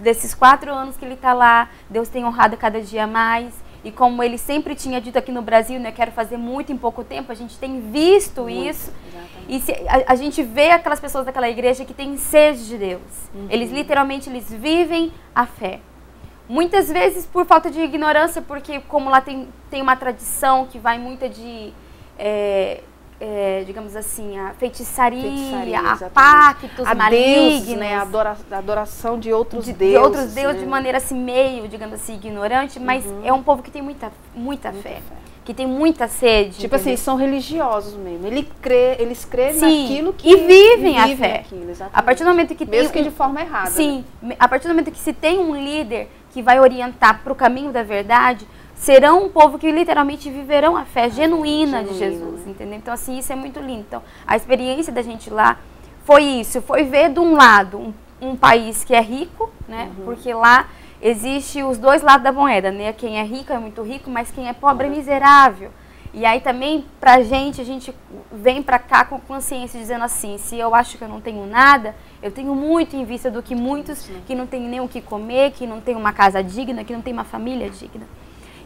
desses 4 anos que ele está lá, Deus tem honrado cada dia mais. E como ele sempre tinha dito aqui no Brasil, né, quero fazer muito em pouco tempo, a gente tem visto muito, isso. Exatamente. E a gente vê aquelas pessoas daquela igreja que têm sede de Deus. Eles literalmente vivem a fé. Muitas vezes por falta de ignorância, porque como lá tem uma tradição que vai muito de, digamos assim, a feitiçaria, a pactos malignos, Deus, né, a adoração de outros deuses. De outros deuses, de maneira assim, meio, digamos assim, ignorante, mas é um povo que tem muita fé. Que tem muita sede. Tipo assim, são religiosos mesmo. Eles creem naquilo que... E vivem a fé. A partir do momento que mesmo que de forma errada. Sim. Né? A partir do momento que se tem um líder que vai orientar para o caminho da verdade, serão um povo que literalmente viverão a fé genuína de Jesus, entendeu? Então, assim, isso é muito lindo. Então, a experiência da gente lá foi isso. Foi ver, de um lado, um país que é rico, né? Porque lá existe os dois lados da moeda, né? Quem é rico é muito rico, mas quem é pobre é miserável. E aí também, pra gente, a gente vem pra cá com consciência, dizendo assim, se eu acho que eu não tenho nada, eu tenho muito em vista do que muitos que não têm nem o que comer, que não têm uma casa digna, que não têm uma família digna.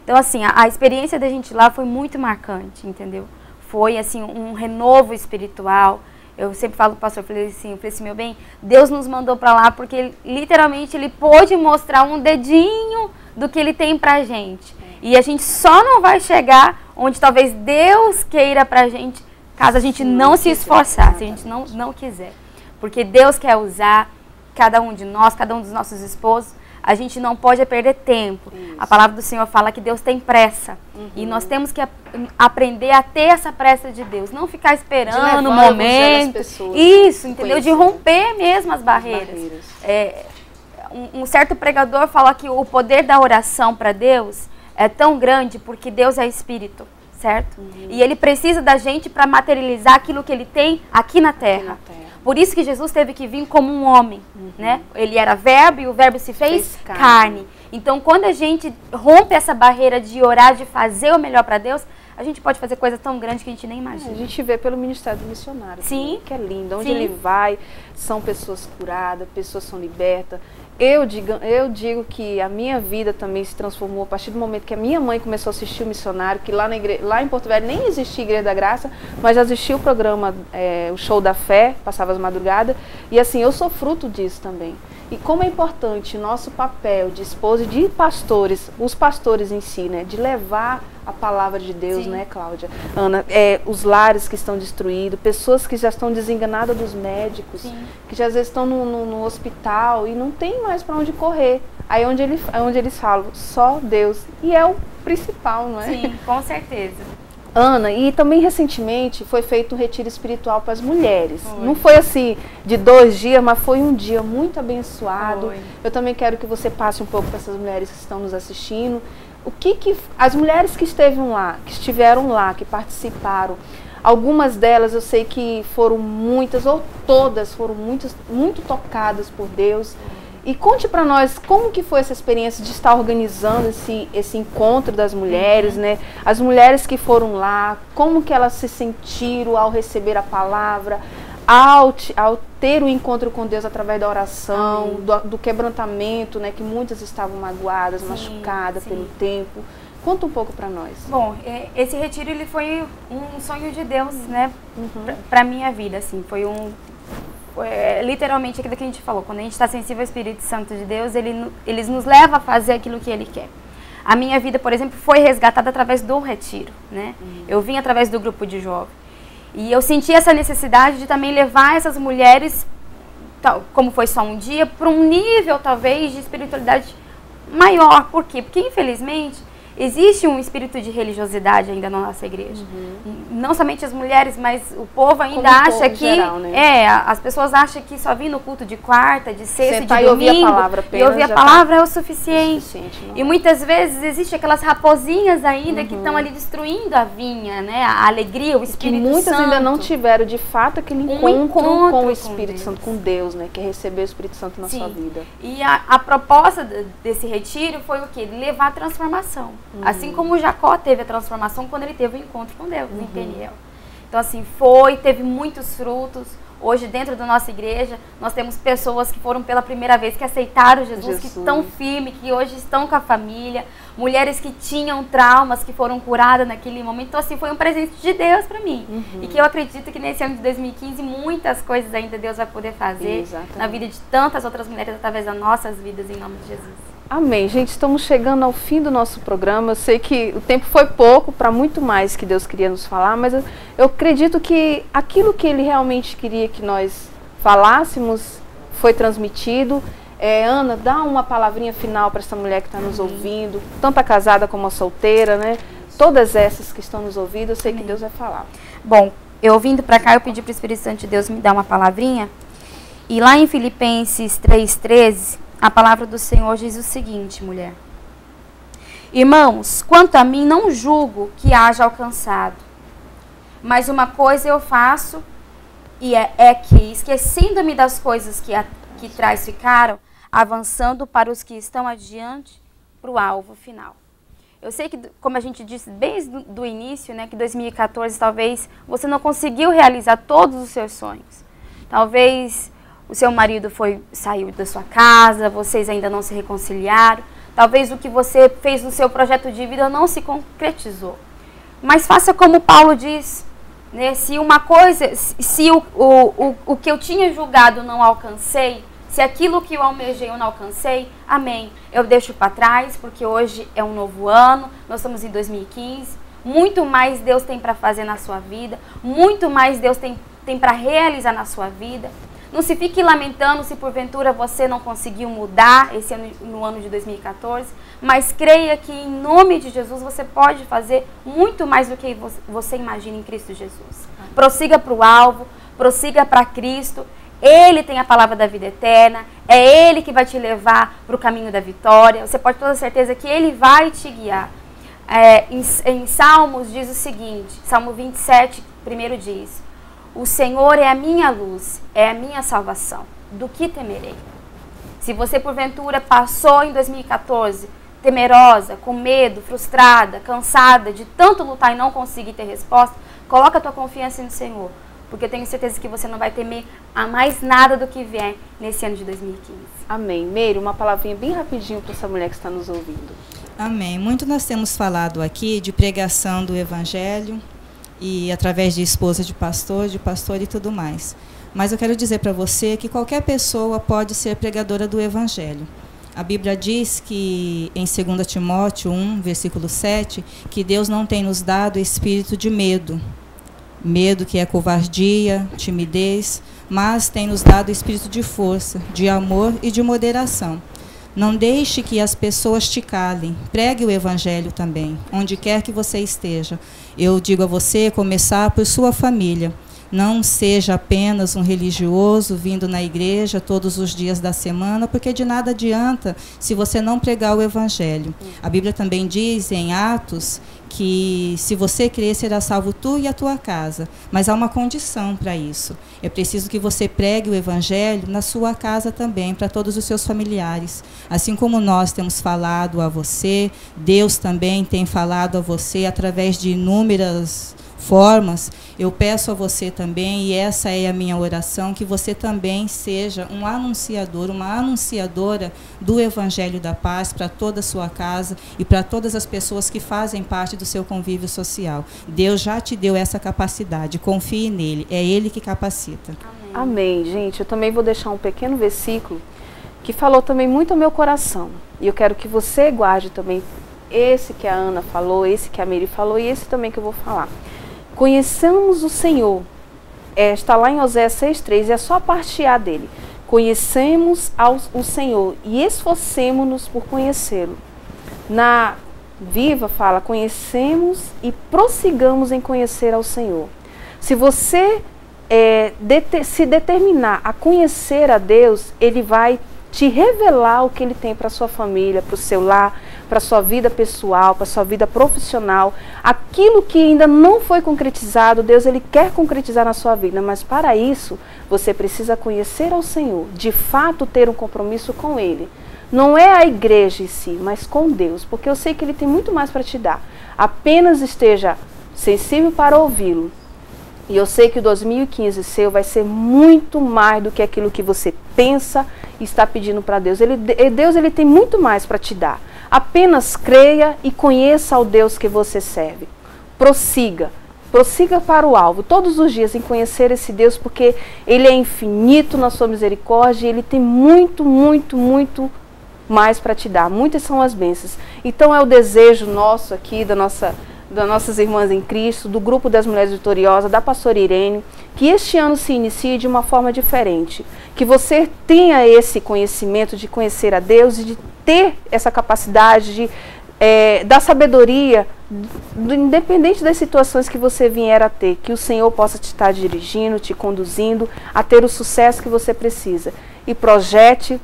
Então, assim, a experiência da gente lá foi muito marcante, entendeu? Foi, assim, um renovo espiritual. Eu sempre falo pro pastor, eu falei assim, meu bem, Deus nos mandou pra lá porque, literalmente, Ele pôde mostrar um dedinho do que Ele tem pra gente. E a gente só não vai chegar onde talvez Deus queira pra gente, caso a gente não se esforçar, se a gente não quiser. Porque Deus quer usar cada um de nós, cada um dos nossos esposos. A gente não pode perder tempo. Isso. A palavra do Senhor fala que Deus tem pressa. E nós temos que aprender a ter essa pressa de Deus. Não ficar esperando o momento. Isso, entendeu? De romper mesmo as barreiras. Um certo pregador fala que o poder da oração para Deus é tão grande porque Deus é espírito, certo? E Ele precisa da gente para materializar aquilo que Ele tem aqui na terra. Por isso que Jesus teve que vir como um homem, né? Ele era verbo e o verbo se fez carne. Então, quando a gente rompe essa barreira de orar, de fazer o melhor para Deus, a gente pode fazer coisa tão grande que a gente nem imagina. A gente vê pelo Ministério do Missionário. Sim. Que é lindo. Onde ele vai, são pessoas curadas, pessoas são libertas. Eu digo que a minha vida também se transformou a partir do momento que a minha mãe começou a assistir o missionário, que lá em Porto Velho nem existia Igreja da Graça, mas já existia o programa, o Show da Fé, passava as madrugadas, e assim, eu sou fruto disso também. E como é importante nosso papel de esposa e de pastores, os pastores em si, né, de levar a palavra de Deus, né, Cláudia? Ana, os lares que estão destruídos, pessoas que já estão desenganadas dos médicos, que já às vezes estão no hospital e não tem mais para onde correr. Aí onde eles falam, só Deus. E é o principal, não é? Sim, com certeza. Ana, e também recentemente foi feito um retiro espiritual para as mulheres. Não foi assim de 2 dias, mas foi um dia muito abençoado. Eu também quero que você passe um pouco para essas mulheres que estão nos assistindo. O que as mulheres que estiveram lá, que participaram, algumas delas eu sei que foram muitas, ou todas foram muito tocadas por Deus. E conte para nós como que foi essa experiência de estar organizando esse encontro das mulheres, né? As mulheres que foram lá, como que elas se sentiram ao receber a palavra, ao ter o encontro com Deus através da oração, do quebrantamento, né? Que muitas estavam magoadas, machucadas pelo tempo. Conta um pouco para nós. Bom, esse retiro ele foi um sonho de Deus, né? Para minha vida, assim, foi literalmente aquilo que a gente falou, quando a gente está sensível ao Espírito Santo de Deus, ele nos leva a fazer aquilo que Ele quer. A minha vida, por exemplo, foi resgatada através do retiro, né? Eu vim através do grupo de jovens. E eu senti essa necessidade de também levar essas mulheres, como foi só um dia, para um nível, talvez, de espiritualidade maior. Por quê? Porque, infelizmente, existe um espírito de religiosidade ainda na nossa igreja. Não somente as mulheres, mas o povo ainda acha que... Geral, né? As pessoas acham que só vir no culto de quarta, de sexta, de domingo, e ouvir a palavra é o suficiente. E muitas vezes existe aquelas raposinhas ainda que estão ali destruindo a vinha, né? A alegria, o Espírito Santo. Que muitas ainda não tiveram, de fato, aquele encontro com o Espírito Santo, com Deus, né? Que é receber o Espírito Santo na sua vida. E a proposta desse retiro foi o quê? Levar a transformação. Assim como Jacó teve a transformação quando ele teve o encontro com Deus em Peniel. Então assim, teve muitos frutos. Hoje dentro da nossa igreja, nós temos pessoas que foram pela primeira vez, que aceitaram Jesus, que estão firmes, que hoje estão com a família. Mulheres que tinham traumas, que foram curadas naquele momento. Então assim, foi um presente de Deus para mim. E que eu acredito que nesse ano de 2015, muitas coisas ainda Deus vai poder fazer na vida de tantas outras mulheres, através das nossas vidas, em nome de Jesus. Amém. Gente, estamos chegando ao fim do nosso programa. Eu sei que o tempo foi pouco para muito mais que Deus queria nos falar, mas eu acredito que aquilo que Ele realmente queria que nós falássemos foi transmitido. Ana, dá uma palavrinha final para essa mulher que está nos ouvindo, tanto a casada como a solteira, né? Todas essas que estão nos ouvindo, eu sei que Deus vai falar. Bom, eu vindo para cá, eu pedi para o Espírito Santo de Deus me dar uma palavrinha. E lá em Filipenses 3,13... a palavra do Senhor diz o seguinte, mulher. Irmãos, quanto a mim, não julgo que haja alcançado. Mas uma coisa eu faço, e é que, esquecendo-me das coisas que trás ficaram, avançando para os que estão adiante, para o alvo final. Eu sei que, como a gente disse desde o início, né, que 2014 talvez você não conseguiu realizar todos os seus sonhos. Talvez o seu marido saiu da sua casa, vocês ainda não se reconciliaram. Talvez o que você fez no seu projeto de vida não se concretizou. Mas faça como Paulo diz, né, se o que eu tinha julgado não alcancei, se aquilo que eu almejei eu não alcancei, amém. Eu deixo para trás, porque hoje é um novo ano, nós estamos em 2015. Muito mais Deus tem para fazer na sua vida, muito mais Deus tem para realizar na sua vida. Não se fique lamentando se porventura você não conseguiu mudar esse ano, no ano de 2014, mas creia que em nome de Jesus você pode fazer muito mais do que você imagina em Cristo Jesus. Prossiga para o alvo, prossiga para Cristo. Ele tem a palavra da vida eterna, é Ele que vai te levar para o caminho da vitória. Você pode ter toda certeza que Ele vai te guiar. Em Salmos diz o seguinte, Salmo 27, primeiro diz: o Senhor é a minha luz, é a minha salvação, do que temerei? Se você porventura passou em 2014 temerosa, com medo, frustrada, cansada de tanto lutar e não conseguir ter resposta, coloca a tua confiança no Senhor. Porque eu tenho certeza que você não vai temer a mais nada do que vier nesse ano de 2015. Amém. Meire, uma palavrinha bem rapidinho para essa mulher que está nos ouvindo. Amém. Muito nós temos falado aqui de pregação do Evangelho e através de esposa de pastor e tudo mais. Mas eu quero dizer para você que qualquer pessoa pode ser pregadora do Evangelho. A Bíblia diz que em 2 Timóteo 1, versículo 7, que Deus não tem nos dado espírito de medo. Medo que é covardia, timidez, mas tem nos dado espírito de força, de amor e de moderação. Não deixe que as pessoas te calem. Pregue o Evangelho também, onde quer que você esteja. Eu digo a você, começar por sua família. Não seja apenas um religioso vindo na igreja todos os dias da semana, porque de nada adianta se você não pregar o Evangelho. A Bíblia também diz em Atos que se você crer, será salvo tu e a tua casa. Mas há uma condição para isso. É preciso que você pregue o Evangelho na sua casa também, para todos os seus familiares. Assim como nós temos falado a você, Deus também tem falado a você através de inúmeras formas. Eu peço a você também, e essa é a minha oração, que você também seja um anunciador, uma anunciadora do Evangelho da Paz para toda a sua casa e para todas as pessoas que fazem parte do seu convívio social. Deus já te deu essa capacidade, confie nele, é Ele que capacita. Amém, gente. Eu também vou deixar um pequeno versículo que falou também muito ao meu coração. E eu quero que você guarde também esse que a Ana falou, esse que a Mary falou e esse também que eu vou falar. Conheçamos o Senhor, está lá em Oséias 6,3, é só a parte A dele. Conhecemos o Senhor e esforcemos-nos por conhecê-lo. Na Viva fala, conhecemos e prossigamos em conhecer ao Senhor. Se você se determinar a conhecer a Deus, Ele vai te revelar o que Ele tem para a sua família, para o seu lar, para a sua vida pessoal, para a sua vida profissional. Aquilo que ainda não foi concretizado, Deus Ele quer concretizar na sua vida, mas para isso você precisa conhecer ao Senhor, de fato ter um compromisso com Ele. Não é a igreja em si, mas com Deus, porque eu sei que Ele tem muito mais para te dar. Apenas esteja sensível para ouvi-lo. E eu sei que o 2015 seu vai ser muito mais do que aquilo que você pensa e está pedindo para Deus. Deus ele tem muito mais para te dar. Apenas creia e conheça ao Deus que você serve. Prossiga para o alvo, todos os dias em conhecer esse Deus, porque Ele é infinito na sua misericórdia e Ele tem muito, muito, muito mais para te dar. Muitas são as bênçãos. Então é o desejo nosso aqui, das nossas irmãs em Cristo, do grupo das Mulheres Vitoriosas, da pastora Irene, que este ano se inicie de uma forma diferente. Que você tenha esse conhecimento de conhecer a Deus e de ter essa capacidade da sabedoria, independente das situações que você vier a ter, que o Senhor possa te estar dirigindo, te conduzindo a ter o sucesso que você precisa. E projete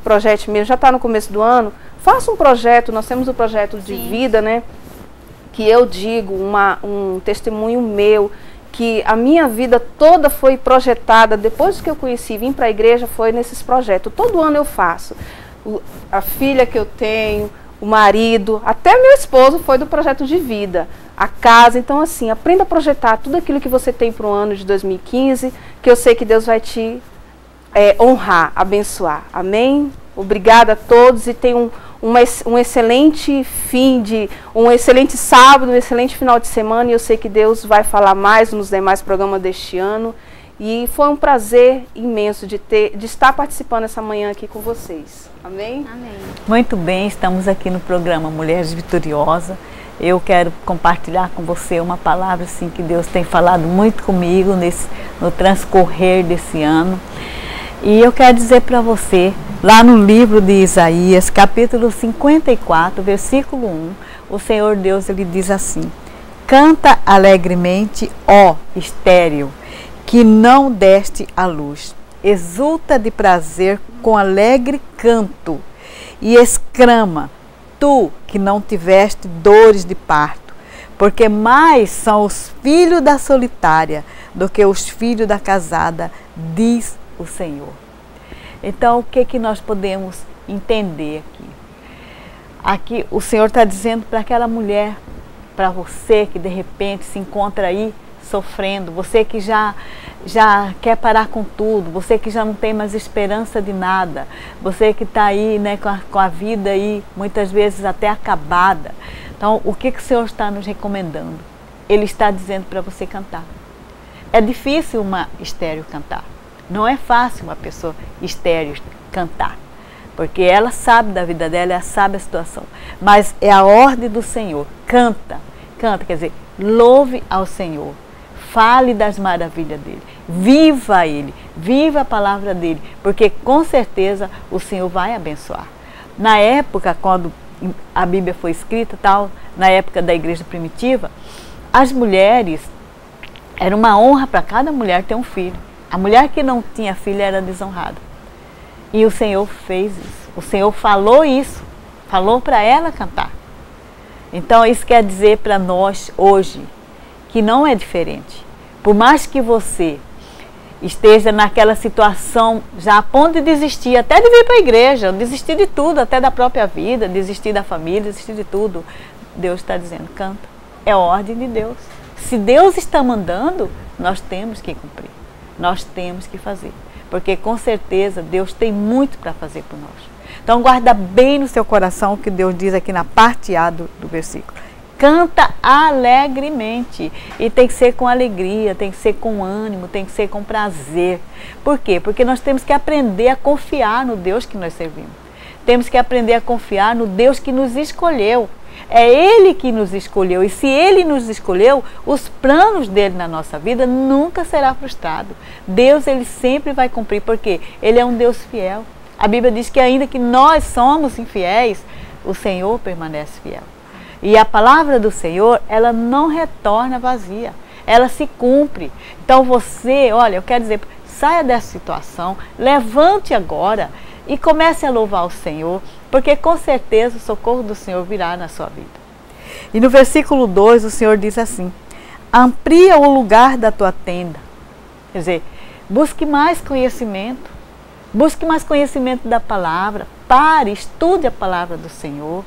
mesmo, já está no começo do ano, faça um projeto, nós temos o projeto de vida, né? Que eu digo, um testemunho meu, que a minha vida toda foi projetada, depois que eu conheci, vim para a igreja, foi nesses projetos. Todo ano eu faço. A filha que eu tenho, o marido, até meu esposo foi do projeto de vida, a casa. Então, assim, aprenda a projetar tudo aquilo que você tem para o ano de 2015, que eu sei que Deus vai te honrar, abençoar. Amém? Obrigada a todos e tenham um excelente um excelente sábado, um excelente final de semana, e eu sei que Deus vai falar mais nos demais programas deste ano. E foi um prazer imenso de estar participando essa manhã aqui com vocês. Amém? Amém. Muito bem, estamos aqui no programa Mulheres Vitoriosas. Eu quero compartilhar com você uma palavra assim, que Deus tem falado muito comigo no transcorrer desse ano. E eu quero dizer para você, lá no livro de Isaías, capítulo 54, versículo 1, o Senhor Deus, ele diz assim: canta alegremente, ó estéril, que não deste à luz. Exulta de prazer com alegre canto e exclama, tu que não tiveste dores de parto, porque mais são os filhos da solitária do que os filhos da casada, diz o Senhor. Então, o que nós podemos entender aqui? Aqui o Senhor está dizendo para aquela mulher, para você que de repente se encontra aí sofrendo, você que já quer parar com tudo, você que já não tem mais esperança de nada, você que está aí, né, com a vida aí muitas vezes até acabada. Então, o que o Senhor está nos recomendando? Ele está dizendo para você cantar. É difícil uma estéril cantar. Não é fácil uma pessoa estéril cantar, porque ela sabe da vida dela, ela sabe a situação. Mas é a ordem do Senhor. Canta, quer dizer, louve ao Senhor. Fale das maravilhas dele, viva ele, viva a palavra dele, porque com certeza o Senhor vai abençoar. Na época, quando a Bíblia foi escrita, na época da igreja primitiva, as mulheres, era uma honra para cada mulher ter um filho. A mulher que não tinha filho era desonrada. E o Senhor fez isso, o Senhor falou isso, falou para ela cantar. Então isso quer dizer para nós hoje, que não é diferente. Por mais que você esteja naquela situação já a ponto de desistir, até de vir para a igreja, desistir de tudo, até da própria vida, desistir da família, desistir de tudo, Deus está dizendo, canta. É a ordem de Deus. Se Deus está mandando, nós temos que cumprir. Nós temos que fazer. Porque com certeza Deus tem muito para fazer por nós. Então guarda bem no seu coração o que Deus diz aqui na parte A do versículo. Canta alegremente, e tem que ser com alegria, tem que ser com ânimo, tem que ser com prazer. Por quê? Porque nós temos que aprender a confiar no Deus que nós servimos. Temos que aprender a confiar no Deus que nos escolheu. É Ele que nos escolheu, e se Ele nos escolheu, os planos dele na nossa vida nunca será frustrado. Deus, Ele sempre vai cumprir, porque Ele é um Deus fiel. A Bíblia diz que ainda que nós somos infiéis, o Senhor permanece fiel. E a palavra do Senhor, ela não retorna vazia, ela se cumpre. Então você, olha, eu quero dizer, saia dessa situação, levante agora e comece a louvar o Senhor, porque com certeza o socorro do Senhor virá na sua vida. E no versículo 2 o Senhor diz assim, amplia o lugar da tua tenda. Quer dizer, busque mais conhecimento da palavra, pare, estude a palavra do Senhor,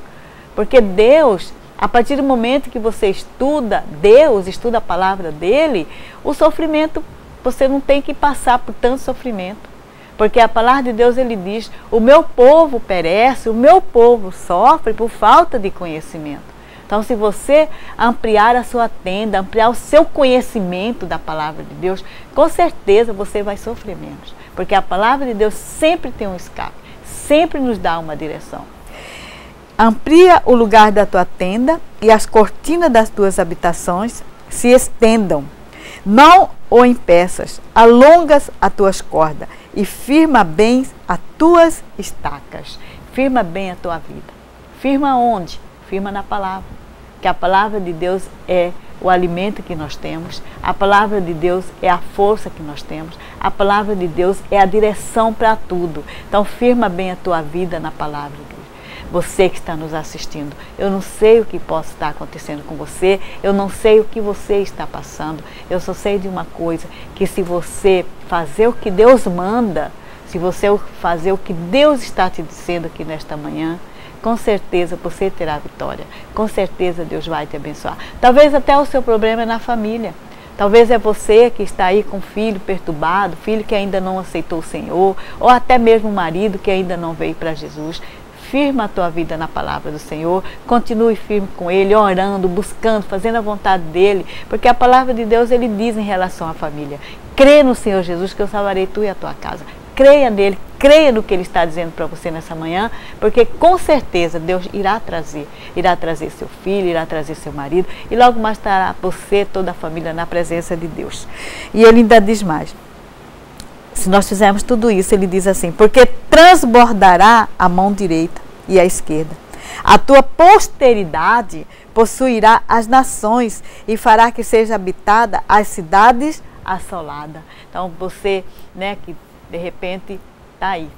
porque Deus, a partir do momento que você estuda Deus, estuda a palavra dele, o sofrimento, você não tem que passar por tanto sofrimento. Porque a palavra de Deus, ele diz, o meu povo perece, o meu povo sofre por falta de conhecimento. Então, se você ampliar a sua tenda, ampliar o seu conhecimento da palavra de Deus, com certeza você vai sofrer menos. Porque a palavra de Deus sempre tem um escape, sempre nos dá uma direção. Amplia o lugar da tua tenda e as cortinas das tuas habitações se estendam. Não o impeças, alongas as tuas cordas e firma bem as tuas estacas. Firma bem a tua vida. Firma onde? Firma na palavra. Que a palavra de Deus é o alimento que nós temos. A palavra de Deus é a força que nós temos. A palavra de Deus é a direção para tudo. Então firma bem a tua vida na palavra de Deus. Você que está nos assistindo, eu não sei o que possa estar acontecendo com você, eu não sei o que você está passando, eu só sei de uma coisa, que se você fazer o que Deus manda, se você fazer o que Deus está te dizendo aqui nesta manhã, com certeza você terá vitória. Com certeza Deus vai te abençoar. Talvez até o seu problema é na família. Talvez é você que está aí com filho perturbado, filho que ainda não aceitou o Senhor, ou até mesmo o marido que ainda não veio para Jesus. Firma a tua vida na palavra do Senhor, continue firme com Ele, orando, buscando, fazendo a vontade dEle, porque a palavra de Deus, Ele diz em relação à família: crê no Senhor Jesus que eu salvarei tu e a tua casa. Creia nele, creia no que Ele está dizendo para você nessa manhã, porque com certeza Deus irá trazer seu filho, irá trazer seu marido, e logo mais estará você, toda a família, na presença de Deus. E Ele ainda diz mais. Se nós fizermos tudo isso, Ele diz assim: porque transbordará a mão direita e a esquerda. A tua posteridade possuirá as nações e fará que seja habitada as cidades assoladas. Então você, né, que de repente está aí.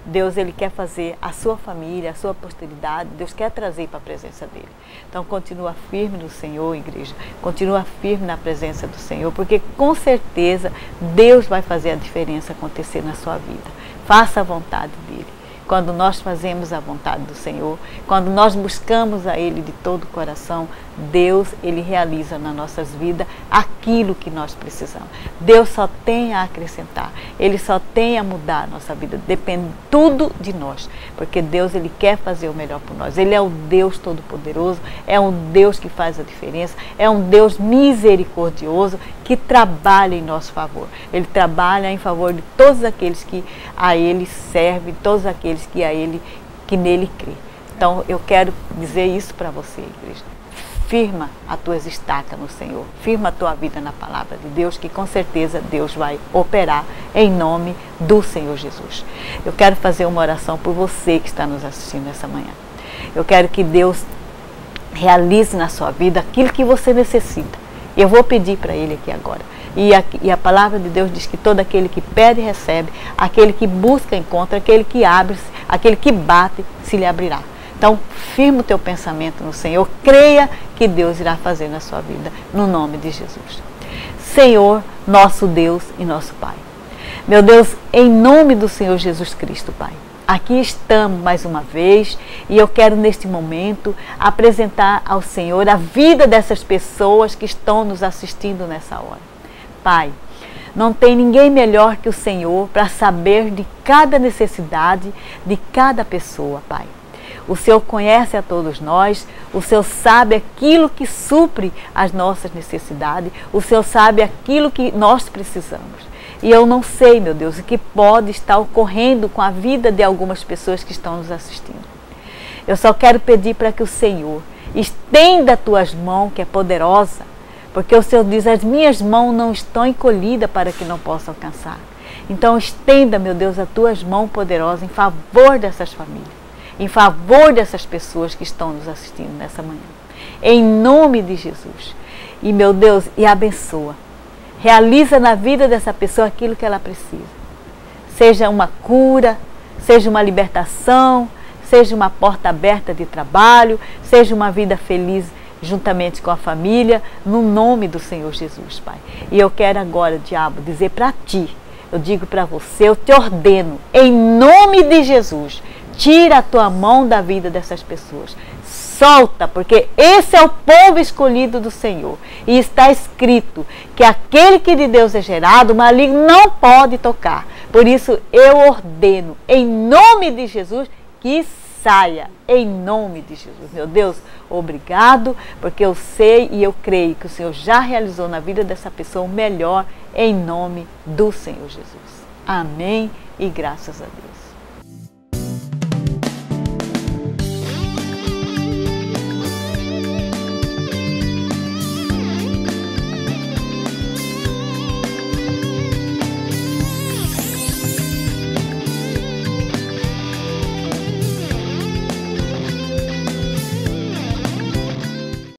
Deus, Ele quer fazer a sua família, a sua posteridade, Deus quer trazer para a presença dEle. Então continua firme no Senhor, igreja, continua firme na presença do Senhor, porque com certeza Deus vai fazer a diferença acontecer na sua vida. Faça a vontade dEle. Quando nós fazemos a vontade do Senhor, quando nós buscamos a Ele de todo o coração, Deus, Ele realiza nas nossas vidas aquilo que nós precisamos. Deus só tem a acrescentar, Ele só tem a mudar a nossa vida, depende tudo de nós, porque Deus, Ele quer fazer o melhor por nós. Ele é o Deus Todo-Poderoso, é um Deus que faz a diferença, é um Deus misericordioso que trabalha em nosso favor. Ele trabalha em favor de todos aqueles que a Ele servem, todos aqueles que nele crê. Então eu quero dizer isso para você, igreja. Firma as tuas estacas no Senhor, firma a tua vida na palavra de Deus, que com certeza Deus vai operar em nome do Senhor Jesus. Eu quero fazer uma oração por você que está nos assistindo nessa manhã. Eu quero que Deus realize na sua vida aquilo que você necessita. Eu vou pedir para Ele aqui agora. E a palavra de Deus diz que todo aquele que pede, recebe, aquele que busca, encontra, aquele que abre, aquele que bate, se lhe abrirá. Então, firma o teu pensamento no Senhor, creia que Deus irá fazer na sua vida, no nome de Jesus. Senhor, nosso Deus e nosso Pai. Meu Deus, em nome do Senhor Jesus Cristo, Pai, aqui estamos mais uma vez e eu quero neste momento apresentar ao Senhor a vida dessas pessoas que estão nos assistindo nessa hora. Pai, não tem ninguém melhor que o Senhor para saber de cada necessidade de cada pessoa, Pai. O Senhor conhece a todos nós, o Senhor sabe aquilo que supre as nossas necessidades, o Senhor sabe aquilo que nós precisamos. E eu não sei, meu Deus, o que pode estar ocorrendo com a vida de algumas pessoas que estão nos assistindo. Eu só quero pedir para que o Senhor estenda as tuas mãos, que é poderosa, porque o Senhor diz: as minhas mãos não estão encolhidas para que não possa alcançar. Então estenda, meu Deus, as tuas mãos poderosas em favor dessas famílias, em favor dessas pessoas que estão nos assistindo nessa manhã. Em nome de Jesus. E, meu Deus, e abençoa. Realiza na vida dessa pessoa aquilo que ela precisa. Seja uma cura, seja uma libertação, seja uma porta aberta de trabalho, seja uma vida feliz juntamente com a família, no nome do Senhor Jesus, Pai. E eu quero agora, diabo, dizer para ti, eu digo para você, eu te ordeno, em nome de Jesus, tira a tua mão da vida dessas pessoas. Solta, porque esse é o povo escolhido do Senhor. E está escrito que aquele que de Deus é gerado, o maligno não pode tocar. Por isso eu ordeno, em nome de Jesus, que saia, em nome de Jesus. Meu Deus, obrigado, porque eu sei e eu creio que o Senhor já realizou na vida dessa pessoa o melhor, em nome do Senhor Jesus. Amém e graças a Deus.